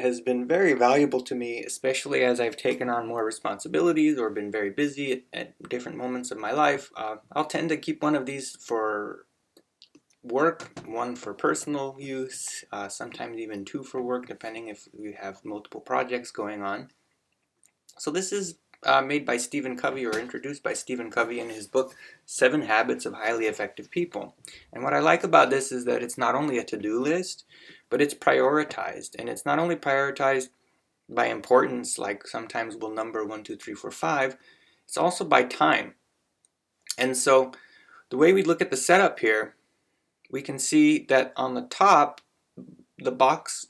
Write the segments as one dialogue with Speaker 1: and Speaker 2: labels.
Speaker 1: has been very valuable to me, especially as I've taken on more responsibilities or been very busy at different moments of my life. I'll tend to keep one of these for work, one for personal use, sometimes even two for work, depending if we have multiple projects going on. So this is made by Stephen Covey, or introduced by Stephen Covey in his book, 7 Habits of Highly Effective People. And what I like about this is that it's not only a to-do list, but it's prioritized. And it's not only prioritized by importance, like sometimes we'll number 1, 2, 3, 4, 5, it's also by time. And so the way we look at the setup here, we can see that on the top, the box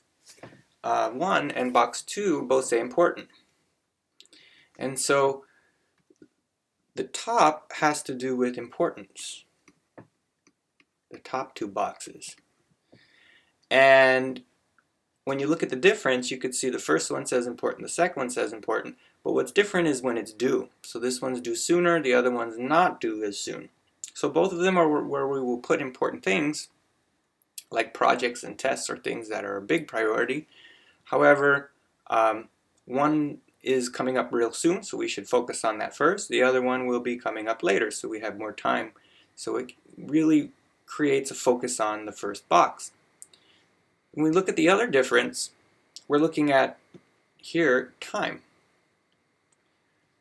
Speaker 1: 1 and box 2 both say important. And so the top has to do with importance, the top 2 boxes. And when you look at the difference, you could see the first one says important, the second one says important, but what's different is when it's due. So this one's due sooner, the other one's not due as soon. So both of them are where we will put important things, like projects and tests or things that are a big priority. However, one is coming up real soon, so we should focus on that first. The other one will be coming up later, so we have more time. So it really creates a focus on the first box. When we look at the other difference, we're looking at here time.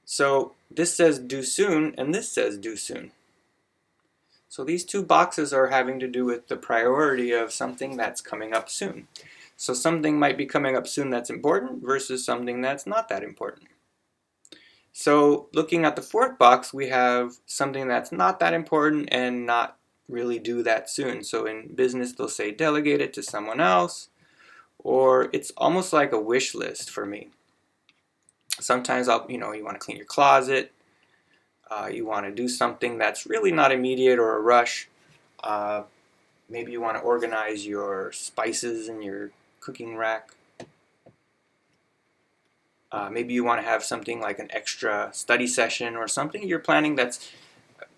Speaker 1: So this says due soon and this says due soon. So these 2 boxes are having to do with the priority of something that's coming up soon. So something might be coming up soon that's important versus something that's not that important. So looking at the 4th box, we have something that's not that important and not really due that soon. So in business, they'll say delegate it to someone else, or it's almost like a wish list for me. Sometimes you want to clean your closet, you want to do something that's really not immediate or a rush. Maybe you want to organize your spices in your cooking rack. Maybe you want to have something like an extra study session or something you're planning that's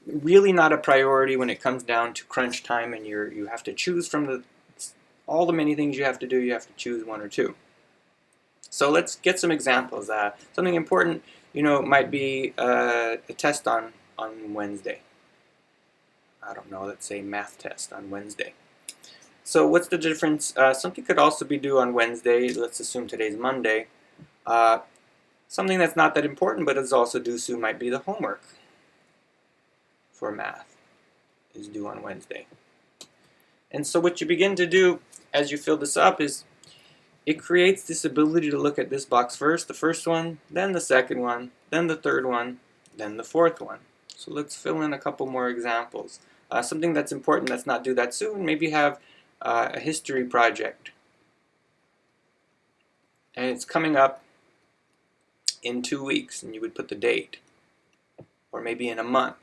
Speaker 1: really not a priority when it comes down to crunch time and you have to choose from all the many things you have to do, you have to choose 1 or 2. So let's get some examples. Something important, might be a test on Wednesday. I don't know, let's say math test on Wednesday. So what's the difference? Something could also be due on Wednesday. Let's assume today's Monday. Something that's not that important but is also due soon might be the homework for math is due on Wednesday. And so what you begin to do as you fill this up is it creates this ability to look at this box first, the first one, then the second one, then the third one, then the 4th one. So let's fill in a couple more examples. Something that's important that's not due that soon, maybe you have a history project and it's coming up in 2 weeks, and you would put the date, or maybe in a month.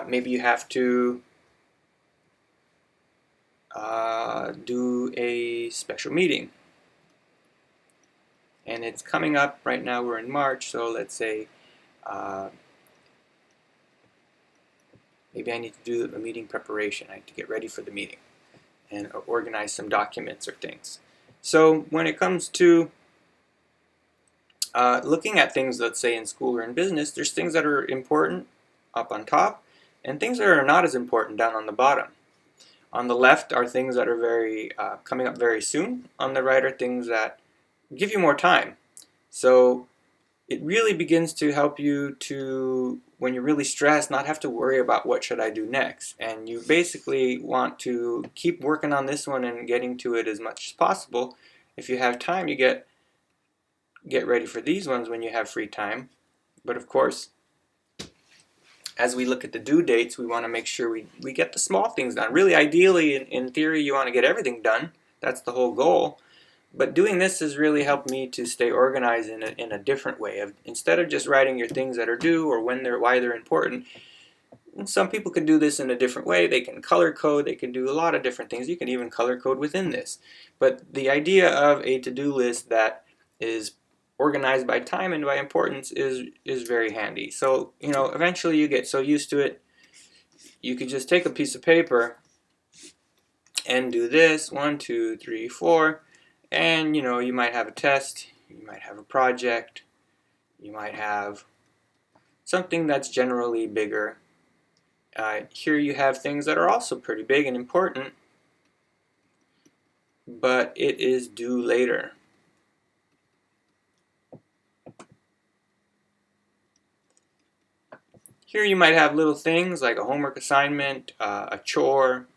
Speaker 1: Maybe you have to do a special meeting, and it's coming up. Right now we're in March, so let's say maybe I need to do a meeting preparation. I have to get ready for the meeting and organize some documents or things. So when it comes to looking at things, let's say in school or in business, there's things that are important up on top and things that are not as important down on the bottom. On the left are things that are coming up very soon. On the right are things that give you more time. So it really begins to help you to, when you're really stressed, not have to worry about what should I do next. And you basically want to keep working on this one and getting to it as much as possible. If you have time, you get ready for these ones when you have free time. But of course, as we look at the due dates, we want to make sure we get the small things done. Really, ideally, in theory, you want to get everything done. That's the whole goal. But doing this has really helped me to stay organized in a different way. Instead of just writing your things that are due or why they're important, some people can do this in a different way. They can color code. They can do a lot of different things. You can even color code within this. But the idea of a to-do list that is organized by time and by importance is very handy. So, eventually you get so used to it, you could just take a piece of paper and do this, 1, 2, 3, 4, And you might have a test, you might have a project, you might have something that's generally bigger. Here you have things that are also pretty big and important, but it is due later. Here you might have little things like a homework assignment, a chore,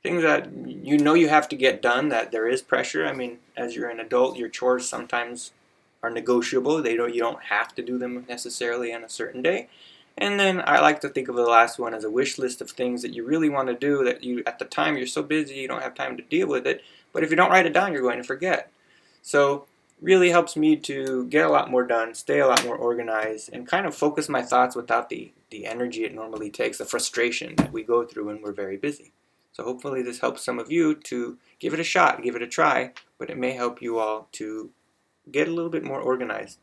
Speaker 1: things that you have to get done, that there is pressure. I mean, as you're an adult, your chores sometimes are negotiable. You don't have to do them necessarily on a certain day. And then I like to think of the last one as a wish list of things that you really want to do that at the time you're so busy you don't have time to deal with it. But if you don't write it down, you're going to forget. So really helps me to get a lot more done, stay a lot more organized, and kind of focus my thoughts without the energy it normally takes, the frustration that we go through when we're very busy. So hopefully this helps some of you to give it a shot, give it a try, but it may help you all to get a little bit more organized.